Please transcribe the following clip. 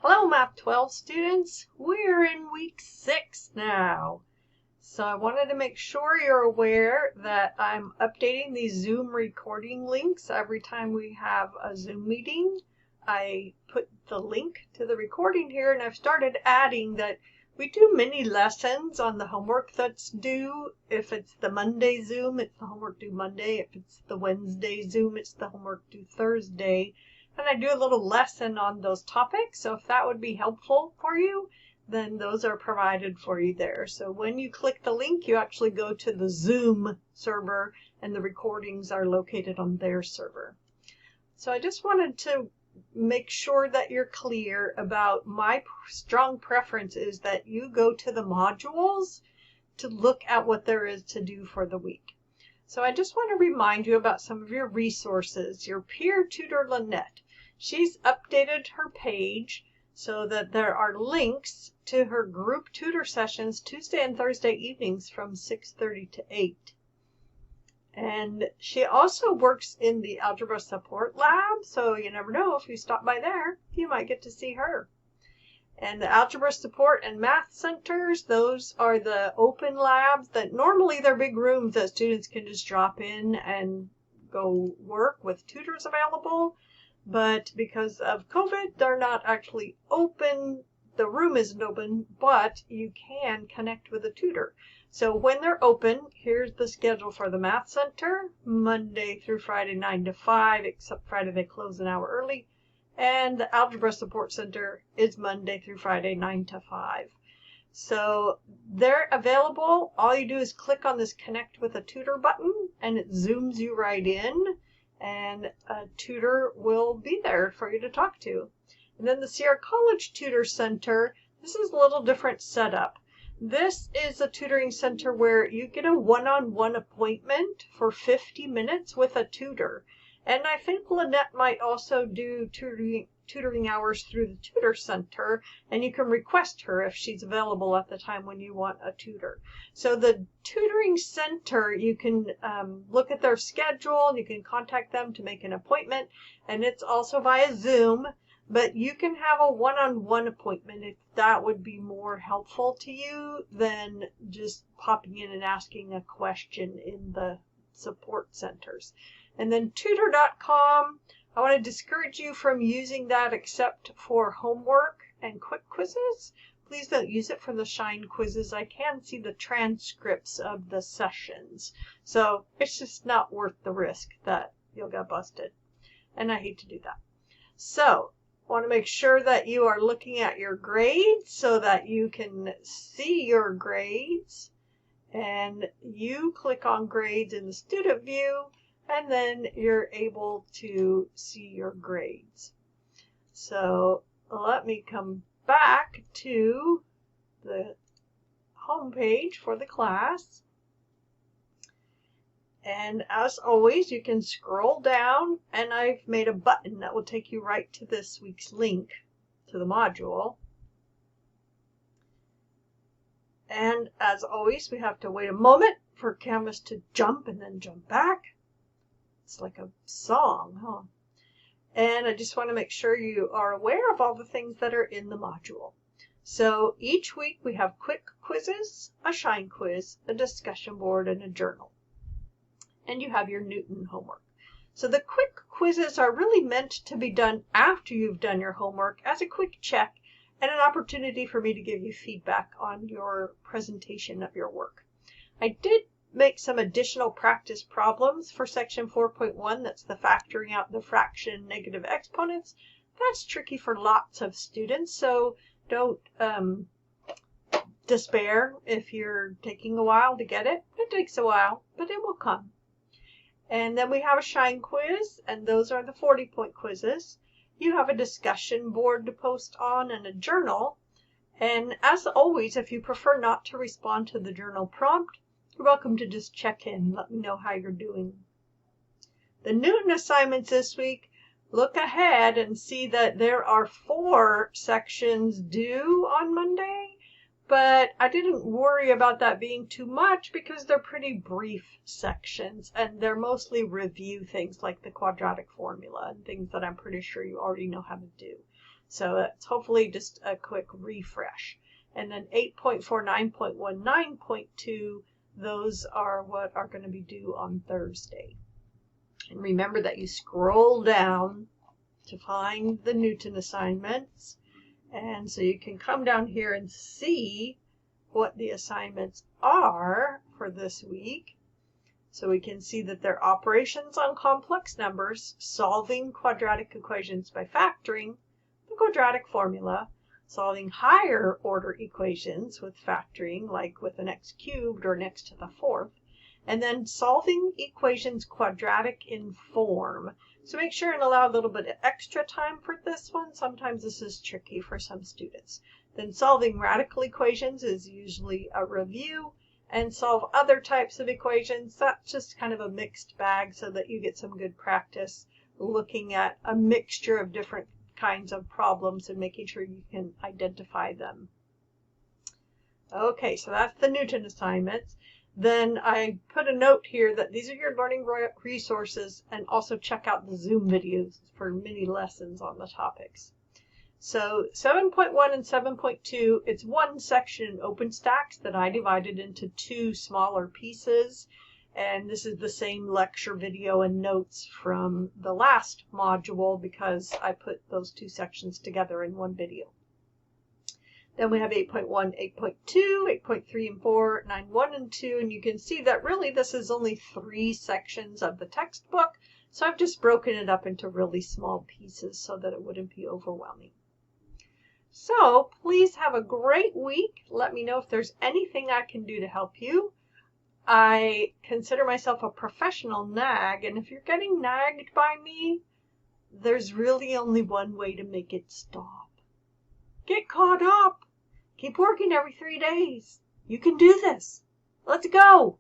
Hello, Math 12 students. We're in week 6 now. So I wanted to make sure you're aware that I'm updating these Zoom recording links every time we have a Zoom meeting. I put the link to the recording here, and I've started adding that we do mini lessons on the homework that's due. If it's the Monday Zoom, it's the homework due Monday. If it's the Wednesday Zoom, it's the homework due Thursday. And I do a little lesson on those topics, so if that would be helpful for you, then those are provided for you there. So when you click the link, you actually go to the Zoom server, and the recordings are located on their server. So I just wanted to make sure that you're clear about my strong preference is that you go to the modules to look at what there is to do for the week. So I just want to remind you about some of your resources. Your peer tutor, Lynette. She's updated her page so that there are links to her group tutor sessions Tuesday and Thursday evenings from 6:30 to 8. And she also works in the Algebra Support Lab, so you never know, if you stop by there, you might get to see her. And the Algebra Support and Math Centers, those are the open labs that normally they're big rooms that students can just drop in and go work with tutors available. But because of COVID, they're not actually open. The room isn't open, but you can connect with a tutor. So when they're open, here's the schedule for the Math Center, Monday through Friday, 9 to 5, except Friday they close an hour early. And the Algebra Support Center is Monday through Friday, 9 to 5. So they're available. All you do is click on this Connect with a Tutor button, and it zooms you right in, and a tutor will be there for you to talk to. And then the Sierra College Tutor Center, this is a little different setup. This is a tutoring center where you get a one-on-one appointment for 50 minutes with a tutor. And I think Lynette might also do tutoring hours through the tutor center, and you can request her if she's available at the time when you want a tutor. So the tutoring center, you can look at their schedule, you can contact them to make an appointment, and it's also via Zoom, but you can have a one-on-one appointment if that would be more helpful to you than just popping in and asking a question in the support centers. And then tutor.com, I want to discourage you from using that except for homework and quick quizzes. Please don't use it for the Shine quizzes. I can see the transcripts of the sessions. So it's just not worth the risk that you'll get busted. And I hate to do that. So I want to make sure that you are looking at your grades so that you can see your grades. And you click on grades in the student view, and then you're able to see your grades. So let me come back to the home page for the class. And as always, you can scroll down, and I've made a button that will take you right to this week's link to the module. And as always, we have to wait a moment for Canvas to jump and then jump back. It's like a song, huh? And I just want to make sure you are aware of all the things that are in the module. So each week we have quick quizzes, a Shine quiz, a discussion board, and a journal. And you have your Newton homework. So the quick quizzes are really meant to be done after you've done your homework as a quick check and an opportunity for me to give you feedback on your presentation of your work. I did make some additional practice problems for section 4.1. That's the factoring out the fraction negative exponents. That's tricky for lots of students, so don't despair if you're taking a while to get it. It takes a while, but it will come. And then we have a Shine quiz, and those are the 40-point quizzes. You have a discussion board to post on and a journal. And as always, if you prefer not to respond to the journal prompt, you're welcome to just check in and let me know how you're doing. The Newton assignments this week, look ahead and see that there are 4 sections due on Monday, but I didn't worry about that being too much because they're pretty brief sections and they're mostly review things like the quadratic formula and things that I'm pretty sure you already know how to do. So that's hopefully just a quick refresh. And then 8.4, 9.1, 9.2, those are what are going to be due on Thursday. And remember that you scroll down to find the Newton assignments. And so you can come down here and see what the assignments are for this week. So we can see that they're operations on complex numbers, solving quadratic equations by factoring the quadratic formula, solving higher order equations with factoring, like with an x cubed or an x to the fourth, and then solving equations quadratic in form. So make sure and allow a little bit of extra time for this one. Sometimes this is tricky for some students. Then solving radical equations is usually a review, and solve other types of equations. That's just kind of a mixed bag so that you get some good practice looking at a mixture of different kinds of problems and making sure you can identify them. Okay, so that's the Newton assignments. Then I put a note here that these are your learning resources, and also check out the Zoom videos for mini lessons on the topics. So 7.1 and 7.2, it's one section in OpenStax that I divided into two smaller pieces. And this is the same lecture video and notes from the last module because I put those two sections together in one video. Then we have 8.1, 8.2, 8.3 and 4, 9.1 and 2, and you can see that really this is only 3 sections of the textbook, so I've just broken it up into really small pieces so that it wouldn't be overwhelming. So please have a great week. Let me know if there's anything I can do to help you. I consider myself a professional nag, and if you're getting nagged by me, there's really only one way to make it stop. Get caught up. Keep working every 3 days. You can do this. Let's go.